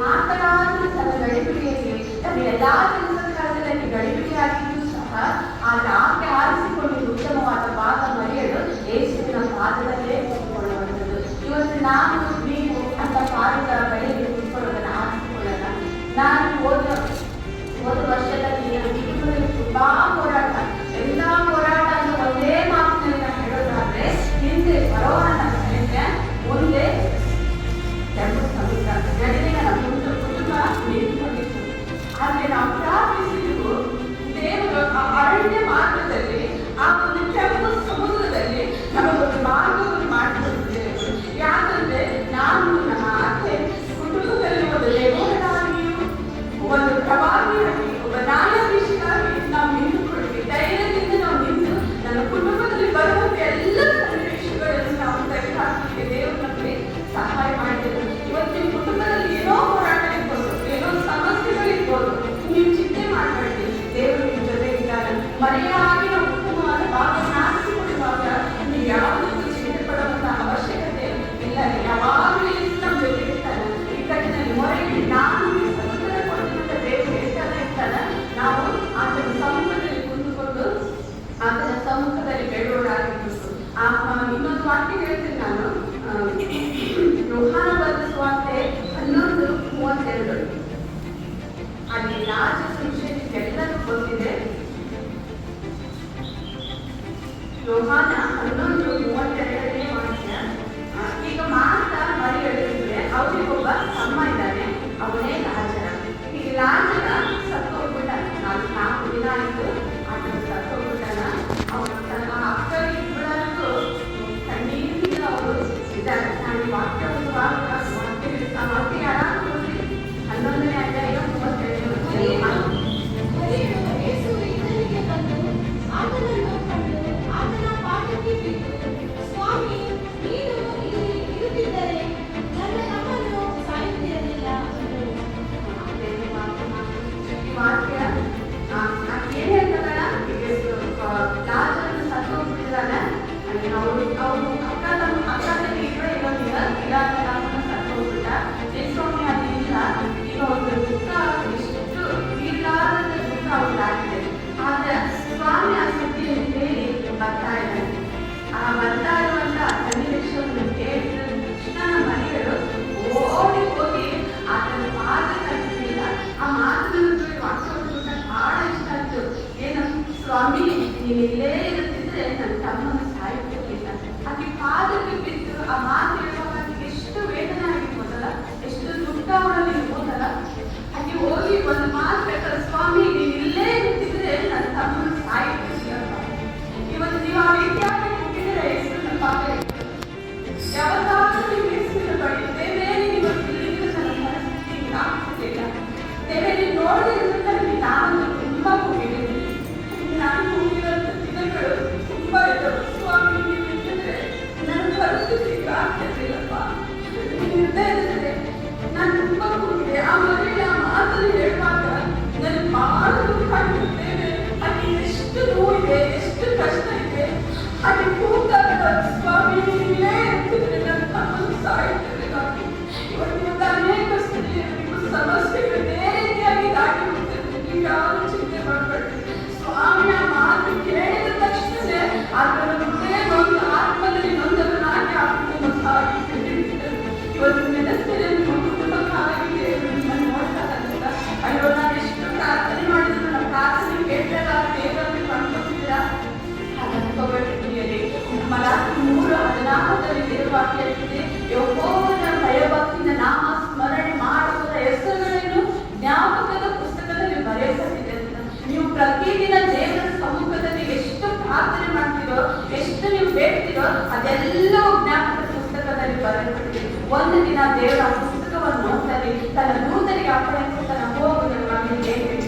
ಮಾತನಾಡಿದ ತನ್ನ ಗಡಿಬಿಡಿಯಲ್ಲಿ ತನ್ನ ಎಲ್ಲಾ ಕೆಲಸಗಳಲ್ಲಿ ಗಡಿಬಿಡಿಯಾಗಿದ್ದು ಸಹ ಆಕೆ ಆರಿಸಿಕೊಂಡಿದ್ದು ಉತ್ತಮವಾದ ಪಾದ ಮರೆಯಲು ಯೇಸುವಿನ ಪಾದದಲ್ಲೇ ಕೂತ್ಕೊಳ್ಳುವಂಥದ್ದು. ಇವತ್ತು ನಾನು ನೀವು ಅಂತ ಪಾದದ ಬಳಿಗೆ ಕೂತ್ಕೊಳ್ಳೋದನ್ನು ಆರಿಸಿಕೊಳ್ಳೋಣ. ನಾನು ಹೋದ ವರ್ಷದಲ್ಲಿ ನನ್ನ ಕುಟುಂಬದಲ್ಲಿ ತುಂಬಾ ಹೋರಾಟ, ಎಲ್ಲ ಹೋರಾಟ ಅಂತ ಒಂದೇ ಮಾತಿನಲ್ಲಿ ನಾನು ಹೇಳೋದಾದ್ರೆ, ಹಿಂದೆ ಬರೋಣ ಮುಂದೆ ಕೆಂಪು ಸಮುದ್ರ ನಡುವಿನ ನಮ್ಮ ಕುಟುಂಬ ನಿಂತುಕೊಂಡಿತ್ತು. ಆದ್ರೆ ನಾವು ಪ್ರಾರ್ಥಿಸಿದ್ದು ದೇವರು ಆ ಅರಣ್ಯ ಮಾರ್ಗದಲ್ಲಿ, ಆ ಒಂದು ಕೆಂಪು ಸಮುದ್ರದಲ್ಲಿ ನಮಗೊಂದು ಮಾರ್ಗವನ್ನು ಮಾಡಿಕೊಟ್ಟಿದ್ದೇವೆ. ಯಾಕಂದ್ರೆ ನಾನು ನಮ್ಮ ಅತ್ತೆ ಕುಟುಂಬದಲ್ಲಿ ಒಂದು ಲೇಖಕರಾಗಿಯೂ ಒಂದು ಪ್ರಭಾವಿಯಾಗಿ ಒಬ್ಬ ನ್ಯಾಯಾಧೀಶರಾಗಿ ನಾವು ನಿಂತುಕೊಳ್ತೀವಿ. ಧೈರ್ಯದಿಂದ ನಾವು ನಿಂತು ನನ್ನ ಕುಟುಂಬದಲ್ಲಿ ಬರುವಂತ ಎಲ್ಲ ಸನ್ನಿವೇಶಗಳನ್ನು ನಾವು ತೆಗೆದುಹಾಕಲಿಕ್ಕೆ ದೇವರು ನಮಗೆ ಸಹಾಯ ಮಾಡಿದರು. ಇವತ್ತು ನಿಮ್ಮ ಕುಟುಂಬದಲ್ಲಿ ಏನೋ ಹೋರಾಟ ಇರ್ಬೋದು, ಏನೋ ಸಮಸ್ಯೆಗಳಿರ್ಬೋದು, ನೀವು ಚಿಂತೆ ಮಾಡಬೇಡಿ, ದೇವರು ನಿಮ್ಮ ಜೊತೆ ಇದ್ದಾರೆ. ಮರೆಯಾಗಿ ನಾವು ಉತ್ತಮವಾದ ಭಾಗವನ್ನು ಆರಿಸಿಕೊಳ್ಳುವಾಗ ನೀವು ಯಾವುದಕ್ಕೂ ಚಿಂತೆ ಪಡುವಂತ ಅವಶ್ಯಕತೆ ಇಲ್ಲ. ಯಾವಾಗಲೂ ನಮ್ಮ ಜೊತೆ ಇರ್ತಾನೆ. ಇಕ್ಕಟ್ಟಿನಲ್ಲಿ ಮೊರೆಯಿಡಿ ನಾನು ಸಮುದ್ರ ಕೊಡುವಂತ ದೇವರು ಹೇಳ್ತಾನೆ ಇರ್ತಾನೆ. ನಾವು ಆತನ ಸಮ್ಮುಖದಲ್ಲಿ ಕುಂದುಕೊಂಡು ಆತನ ಸಮ್ಮುಖದಲ್ಲಿ ಬೇಡೋರಾಗಿರ್ಬೇಕು. ಇನ್ನೊಂದು ವಾಕ್ಯ ಹೇಳ್ತೀನಿ ನಾನು, ಯೋಹಾನ ಬರೆದ ಸುವಾರ್ತೆ 11:32. ಅಲ್ಲಿ ರಾಜ ಸುವಿಶೇಷ ಎಲ್ಲರೂ ಗೊತ್ತಿದೆ. ಯೋಹಾನ 11:32ನೇ ವಾಕ್ಯ. ಈಗ ಮಾತಾ ಮರಿಯಳಿದ್ರೆ ಅವರಿಗೊಬ್ಬ ತಮ್ಮ ಇದ್ದಾನೆ, ಅವನೇ ರಾಜನ. ಈಗ ರಾಜನ ಸತ್ತು ಹೋಗ್ಬಿಟ್ಟ. 4 ದಿನ ಆಯಿತು, ಆತನ ಸತ್ತು ಹೋಗ್ಬಿಟ್ಟನ. ಅವನು ತನ್ನ ಅಕ್ಕರಿ ಇಬ್ಬರನ್ನು ಕಣ್ಣೀರಿನಿಂದ ಅವರು ಇದ್ದಾರೆ. ನಾನು ವಾಕ್ಯ ಯಾರು 11ನೇ ಅಧ್ಯಾಯ 32ನೇ. ಸ್ವಾಮಿ ನೀನಿಲ್ಲೇ ಇರುತ್ತಿದ್ರೆ ನನ್ನ ತಮ್ಮನ ಸಾಯುತ್ತಿರಲಿಲ್ಲ. ಆಕೆ ಪಾದಕ್ಕೆ ಬಿದ್ದು ಆ ಮಾತು ಹೇಳುವಾಗ ಎಷ್ಟು ವೇದನೆ ಆಗಿರ್ಬೋದಲ್ಲ, ಎಷ್ಟು ದುಃಖ ಅವರಲ್ಲಿ ಇರ್ಬೋದಲ್ಲ. ಆಕೆ ಹೋಗಿ ಒಂದು ಮಾತು ಹೇಳ್ತಾರೆ, ಸ್ವಾಮಿ ನೀನಿಲ್ಲೇ ಇರುತ್ತಿದ್ರೆ ನನ್ನ ತಮ್ಮನ ಸಾಯುತ್ತಿರಲಿಲ್ಲ. ಇವತ್ತು ನೀವು ಆ ರೀತಿಯಾಗಿ ಹೋಗಿದ್ರೆ ಹೆಸರು ಪಾದ ಯಾವತ್ತಾದ್ರೂ ನೀವು ಹೆಸರು ಬಡಿದ್ದೇವೆ. ಇವತ್ತು ಇಲ್ಲಿದ್ರೆ ನನ್ನ ಪರಿಸ್ಥಿತಿ ಹಿಂಗಾಗ್ತಿಲ್ಲ. ದೇವೇ ನೀವು ನೋಡಿದ್ರೆ ನಾನು ತುಂಬಾ ಹೋಗಿದ್ದೀನಿ. ನಾನು ಹೋಗಿರೋಂಥ ದಿನಗಳು ತುಂಬಾ ಇದ್ದವು. ಸ್ವಾಮಿ ನೀವು ಇದ್ದಿದ್ರೆ ನನ್ನ ಪರಿಸ್ಥಿತಿ ಆಗ್ತಿರ್ಲಿಲ್ಲಪ್ಪ. ನೀವಿರ್ತಾ ಇದ್ರೆ ನಾನು ತುಂಬಾ ಹೋಗಿದೆ. ಆ ಮನೆಯಲ್ಲಿ ಆ ಮಾತನ್ನು ಹೇಳುವಾಗ ನನಗೆ ಬಹಳ ದುಃಖ ಆಗಿರುತ್ತೇವೆ. ಅಲ್ಲಿ ಎಷ್ಟು ನೋವಿದೆ, ಎಷ್ಟು ಕಷ್ಟ ಇದೆ. ಅಲ್ಲಿ ಕೂತಾಗ ಸ್ವಾಮಿ ನೀವೇ ಇರ್ತಿದ್ರೆ ನನ್ನ ತಮ್ಮನ್ನು ಸಾಯ್ತಿರ್ಲಿಲ್ಲ. ಇವತ್ತು ಅನೇಕ ಸಮಸ್ಯೆಗಳು ಬೇರೆ ರೀತಿಯಾಗಿ ದಾಟಿ ಹೋಗ್ತಿರ್ತೀವಿ. ನೀವು ಯಾರು ಚಿಂತೆ ಮಾಡಬೇಡಿ. ಸ್ವಾಮಿಯ ಮಾತು ಕೇಳಿದ ತಕ್ಷಣ ಅದರ ಒಂದು ಆತ್ಮದಲ್ಲಿ ನೊಂದವನಾಗಿ ಆತ್ಮವನ್ನು ಸಾಗಿಬಿಟ್ಟಿದ್ದಾರೆ. ಇವತ್ತು ನೆನೆಸ್ತೇನೆ ನಿಮ್ಮ ಕುಟುಂಬಕ್ಕಾಗಿದೆ ನಿಮ್ಮನ್ನು ನೋಡ್ತಾ ಇದ್ದ. ಅಯ್ಯೋ ನಾನು ಎಷ್ಟು ಪ್ರಾರ್ಥನೆ ಮಾಡಿದ್ರು ನನ್ನ ಪ್ರಾರ್ಥನೆ ಕೇಳಿದಾಗ ದೇವರನ್ನು ಕಂಡುಕೊಂಡಿದ್ದೀರಾ? ಅನುಭವದಲ್ಲಿ ಮಲಾಕಿ 3:14 ದೇವರ ವಾಕ್ಯ ಹೇಳ್ತಿದೆ, ಯೆಹೋವನ ಭಯಭಕ್ತಿಯಿಂದ ನಾಮ ಸ್ಮರಣೆ ಮಾಡುವುದರ ಹೆಸರುಗಳನ್ನು ಜ್ಞಾಪಕದ ಪುಸ್ತಕದಲ್ಲಿ ಬರೆಯಲ್ಪಟ್ಟಿದೆ ಅಂತ. ನೀವು ಪ್ರತಿದಿನ ದೇವರ ಸಮ್ಮುಖದಲ್ಲಿ ಎಷ್ಟು ಪ್ರಾರ್ಥನೆ ಮಾಡ್ತೀರೋ, ಎಷ್ಟು ನೀವು ಬೇಡ್ತೀರೋ ಅದೆಲ್ಲವೂ ಜ್ಞಾಪಕದ ಪುಸ್ತಕದಲ್ಲಿ ಬರೆಯಲ್ಪಟ್ಟಿದೆ. ಒಂದು ದಿನ ದೇವರ ಪುಸ್ತಕವನ್ನು ಓದ್ತಾರೆ, ತನ್ನ ದೂತರಿಗೆ ಅಪ್ಪಣೆ ಕೊಡ್ತಾನೆ, ಹೋಗು ನನ್ನ ಮಗನಿಗೆ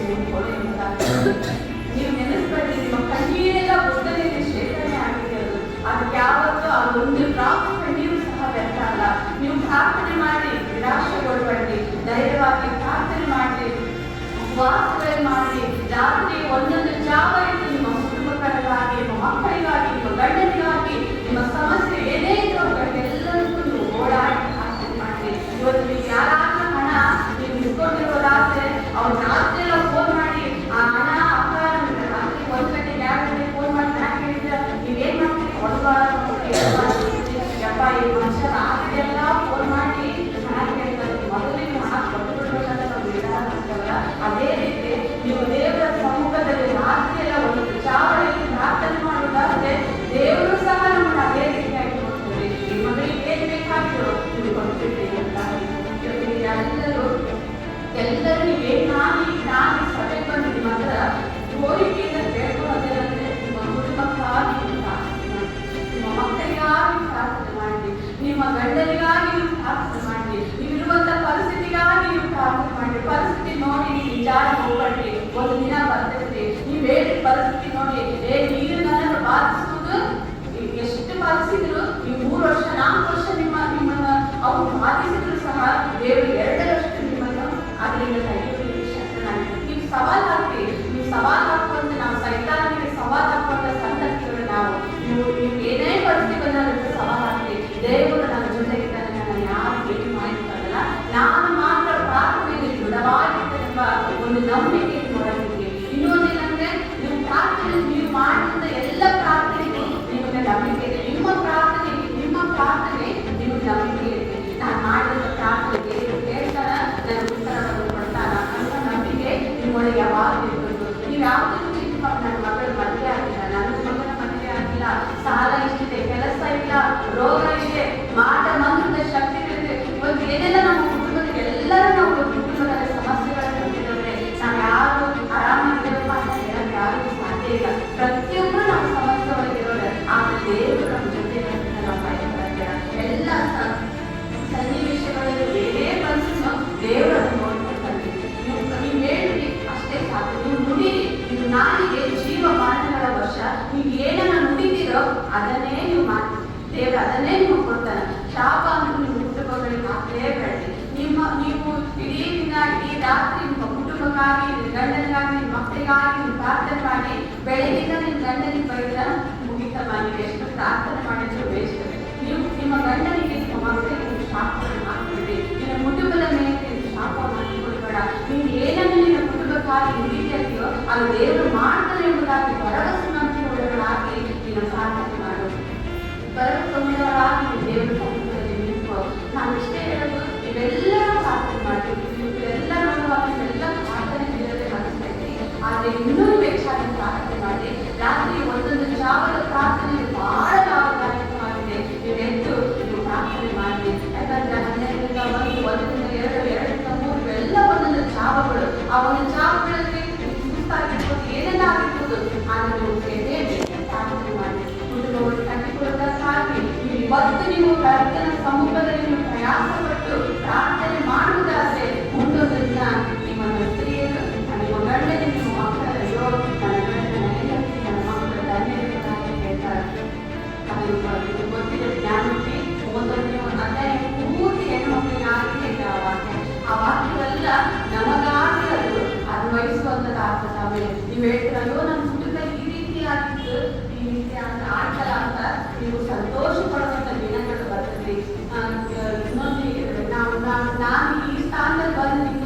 ಕೊಡು ಎಂಬುದಾಗಿ. ನೀವು ನೆನೆಸ್ಬೇಡಿ, ನಿಮ್ಮ ಕಣ್ಣೀರೆಲ್ಲ ಪುಸ್ತಕದಲ್ಲಿ ಶೇಖರಣೆ ಆಗಿದೆ. ಅದಕ್ಕೆ ಯಾವತ್ತೂ ಅದೊಂದು ಡ್ರಾಪ್ ಕಣ್ಣೀರು ಸಹ ವ್ಯರ್ಥ ಅಲ್ಲ. ನೀವು ಪ್ರಾರ್ಥನೆ ಮಾಡಿ, ನಿರಾಶೆಗೊಳಬೇಡಿ, ಧೈರ್ಯವಾಗಿ ಪ್ರಾರ್ಥನೆ ಮಾಡಿ, ಉಪವಾಸಗಳನ್ನು ಮಾಡಿ, ರಾತ್ರಿ ಒಂದೊಂದು ಜಾವ ಇದ್ದು ನಿಮ್ಮ ಕುಟುಂಬಗಳಿಗಾಗಿ, ನಿಮ್ಮ ಮಕ್ಕಳಿಗಾಗಿ, ನಿಮ್ಮ ಗಂಡನಿಗಾಗಿ, ನಿಮ್ಮ ಸಮಸ್ಯೆ ಏನೇ ಇದ್ರೂ ಎಲ್ಲರಿಗೂ ನೀವು ಓಡಾಡಿ ಪ್ರಾರ್ಥನೆ ಮಾಡಿ. ಇವತ್ತು ನೀವು ಯಾರಾದ್ರೂ ಬೇಜಾರು ಹೋಗ್ಬೇಡ್ರಿ, ಒಂದು ದಿನ ಬರ್ತೈತ್ರಿ. ನೀವ್ ಹೇಳಿ ಪರಿಸ್ಥಿತಿ ನೋಡಿ, ನೀರು ನನಗೆ ಬಾಧಿಸುವುದು ಎಷ್ಟು ಬಾಧಿಸಿದ್ರು, ಈ 3 ವರ್ಷ 4 ವರ್ಷ ನಿಮ್ಮನ್ನ ಅವ್ರು ಬಾಧಿಸಿದ್ರು ಸಹ ದೇವರು 2ರಷ್ಟು ನಿಮ್ಮನ್ನು ಅದರಿಂದ ತೆಗೆಯುವುದಕ್ಕೆ ಶಕ್ತನಾಗಿದ್ದಾರೆ. ನೀವು ಸವಾಲ್ ಹಾಕ್ರಿ, ನೀವು ಸವಾಲ್ ಹಾಕುವಂತ ನಾವು ಸೈತಾನಿಗೆ ಸವಾಲ್ ಹಾಕುವಂತ ಸಂತತಿಗಳು ನಾವು. ನೀವು ಏನೇ ಪರಿಸ್ಥಿತಿ ಬಂದಾಗ ಸವಾಲ್ ಹಾಕ್ರಿ, ದೇವರು ನನ್ನ ಜೊತೆಗಿದ್ದಾನೆ, ನನ್ನ ಯಾರು ಭೇಟಿ ಮಾಡಿದ್ದಾರಲ್ಲ, ನಾನು ಮಾತ್ರ ಪ್ರಾರ್ಥನೆಯಲ್ಲಿ ದೃಢವಾಗಿದ್ದೆಂಬ ಒಂದು ನಂಬಿಕೆ ಹೊರಗಿದೆ. ಇನ್ನೊಂದೇನಂದ್ರೆ, ನೀವು ಪ್ರಾರ್ಥನೆ ನೀವು ಮಾಡಿದ ಎಲ್ಲ ಪ್ರಾರ್ಥನೆಗೂ ನಿಮಗೆ ನಂಬಿಕೆ ಇದೆ. ನಿಮ್ಮ ಪ್ರಾರ್ಥನೆ ನಿಮಗೆ ನಂಬಿಕೆ ಇದೆ. ನಾನು ಮಾಡಿದ ಪ್ರಾರ್ಥನೆ ದೇವರು ಕೇಳ್ತಾರ, ನನ್ನ ಉತ್ತರವನ್ನು ಕೊಡ್ತಾರ ಅನ್ನೋ ನಂಬಿಕೆ ನಿಮ್ಮೊಳಗೆ ಯಾವಾಗ ಇರ್ಬೇಕು. ನೀವು ಯಾವುದಕ್ಕೂ ಚಿಕ್ಕ ನನ್ನ ಮಗಳು ಮದುವೆ ಆಗಿಲ್ಲ, ನನ್ನ ಮಗನ ಮದುವೆ ಆಗಿಲ್ಲ, ಸಾಲ ಇಷ್ಟಿದೆ, ಕೆಲಸ ಇಲ್ಲ, ರೋಗ ಇದೆ, ಮಾಟ ಮಂತ್ರದ ಶಕ್ತಿಗಳಿದೆ, ಇವತ್ತು ಏನೆಲ್ಲ ನಮ್ಮ ಕುಟುಂಬದಲ್ಲಿ ಎಲ್ಲರೂ ನಾವು ಕುಟುಂಬದ ಸಮಸ್ಯೆಗಳನ್ನು ಹೊಂದಿದ್ರೆ ನಾವು ಯಾರು ಆರಾಮಾಗಿರಪ್ಪ ಅಂತ ಹೇಳಕ್ಕೆ ಯಾರಿಗೂ ಸಾಧ್ಯ ಇಲ್ಲ. ಪ್ರತಿಯೊಬ್ಬರು ನಾವು ಸಮಸ್ಯೆ ಒಳಗಿರೋದು, ಆದ್ರೆ ದೇವರು ನಮ್ಮ ಜೊತೆ ನಾವು ಬಯಸ್ತಾರೆ. ಎಲ್ಲ ಸನ್ನಿವೇಶಗಳಲ್ಲಿ ಏನೇ ಬಂದ್ರು ದೇವರನ್ನು ನೋಡ್ಕೊಳ್ತಾರೆ. ನೀವು ಹೇಳಿ ಅಷ್ಟೇ ಸಾಕು. ನೀವು ನುಡಿರಿ, ನೀವು ನಾಲಿಗೆ ಜೀವ ಮರಣಗಳ ವರ್ಷ, ನೀವು ಏನನ್ನ ನುಡಿದಿರೋ ಅದನ್ನೇ ನೀವು ಮಾಡಿ, ದೇವರು ಅದನ್ನೇ ನೀವು ಕೊಡ್ತಾನೆ. ಶಾಪ ಅಂತ ನಿಮ್ಮ ಕುಟುಂಬಗಳಿಗೆ ಹಾಕಲೇಬೇಡಿ. ನೀವು ಇಡೀ ದಿನ ಇಡೀ ರಾತ್ರಿ ನಿಮ್ಮ ಕುಟುಂಬಕ್ಕಾಗಿ, ನಿಮ್ಮ ಗಂಡನಿಗಾಗಿ, ನಿಮ್ಮ ಮಕ್ಕಳಿಗಾಗಿ ನೀವು ಪ್ರಾರ್ಥನೆ ಮಾಡಿ, ಬೆಳಗಿನ ನಿಮ್ಮ ಗಂಡನಿಗೆ ಬೈದ ಮುಗಿತಮ್ಮ, ನೀವು ಎಷ್ಟು ಪ್ರಾರ್ಥನೆ ಮಾಡಿದ್ರು ವೇಸ್ಟ್. ನೀವು ನಿಮ್ಮ ಗಂಡನಿಗೆ, ನಿಮ್ಮ ಮಕ್ಕಳಿಗೆ ನೀವು ಶಾಪವನ್ನು ಹಾಕ್ಬಿಡಿ. ನಿಮ್ಮ ಕುಟುಂಬದ ಮೇಲೆ ನೀವು ಶಾಪ ಮಾಡಿಕೊಡ್ಬೇಡ. ನೀವು ಏನನ್ನು ನಿಮ್ಮ ಕುಟುಂಬಕ್ಕಾಗಿ ನುಡಿದೆಯೋ ಅದು ದೇವರು ಮಾಡ್ತಾರೆ ಎಂಬುದಾಗಿ ಭರವಸೆ ನಂಬಿಕೆಯುಳ್ಳವರಾಗಿ ನೀನು ಪ್ರಾರ್ಥನೆ ಮಾಡು. ಭರವಸೆಯುಳ್ಳವರಾಗಿ ನೀವು ದೇವರ ಸಮ್ಮುಖದಲ್ಲಿ ನಿಂತು. ನಾನು ಇಷ್ಟೇ ಹೇಳೋದು, ನೀವೆಲ್ಲರೂ ಪ್ರಾರ್ಥನೆ ಮಾಡ್ತೀವಿ, ನೀವೆಲ್ಲ ನೋಡುವಾಗ ನೀವೆಲ್ಲ ಪ್ರಾರ್ಥನೆ ಇಲ್ಲದೆ ಅನಿಸ್ತೈತಿ. ಆದರೆ ಇನ್ನೂ ಹೆಚ್ಚಾಗಿ ಪ್ರಾರ್ಥನೆ ಮಾಡಿ. ರಾತ್ರಿ ಒಂದೊಂದು ಜಾವದ ಪ್ರಾರ್ಥನೆ ಬಹಳ ಲಾಭದಾಯಕವಾಗಿದೆ. ನೀವೆದ್ದು ನೀವು ಪ್ರಾರ್ಥನೆ ಮಾಡಿ. ಯಾಕಂದ್ರೆ 12ರಿಂದ 1, 1ರಿಂದ 2, 2ರಿಂದ 3 ಎಲ್ಲ ಒಂದೊಂದು ಜಾವಗಳು. ಆ ಒಂದು ಜಾವಗಳಲ್ಲಿ ಸುಸ್ತಾಗಿರ್ಬೋದು, ಏನೆಲ್ಲ ಆಗಿರ್ಬೋದು, ಆದರೆ ನೀವು ಹೇಳಿ ಪ್ರಾರ್ಥನೆ ಮಾಡಿ. ಕುಟುಂಬವನ್ನು ಕಟ್ಟಿಕೊಳ್ಳೋದಕ್ಕಾಗಿ ಇವತ್ತು ನೀವು ಕರ್ತನ ಸಮ್ಮುಖದಲ್ಲಿ ನೀವು ಪ್ರಯಾಸ ಪಟ್ಟು ಪ್ರಾರ್ಥನೆ ಮಾಡುವುದಾದ್ರೆ ಮುಂದೊಂದು ದಿನ ನಿಮ್ಮ ಸ್ತ್ರೀಯರು, ನಿಮ್ಮ ಗಂಡನಿಗೆ, ನಿಮ್ಮ ಮಕ್ಕಳಲ್ಲೋ ನನ್ನ ಗಂಡನ ಹೆಂಡತಿ, ನನ್ನ ಮಕ್ಕಳ ಧನ್ಯತೆಗಳಾಗಿ ಹೇಳ್ತಾರೆ. ಅದು ಗೊತ್ತಿದೆ. ಜ್ಞಾನಕ್ಕೆ 31ನೇ ಅಧ್ಯಾಯ ಪೂರ್ತಿ ಹೆಣ್ಮಕ್ಳಿಗೆ ಆಗಿ ಹೇಳ್ತಾರೆ ಆ ವಾಕ್ಯ. ಆ ವಾಕ್ಯವೆಲ್ಲ ನಮಗಾಗಿ ಅದು ಅನ್ವಯಿಸುವಂಥದ್ದಾಗ್ತದೆ. ಆಮೇಲೆ ನೀವು ಹೇಳ್ತೀರಲ್ಲೋ ನನ್ನ ಕುಟುಂಬದಲ್ಲಿ ಈ ರೀತಿ ಆಗಿತ್ತು, ಈ ರೀತಿ ಆಯ್ತಲ್ಲ ಅಂತ ನೀವು ಸಂತೋಷ ಪಡುವಂಥ ದಿನಗಳು ಬರ್ತದೆ. ಇನ್ನೊಂದು ನಾನು ಈ ಸ್ಥಾನದಲ್ಲಿ ಬಂದು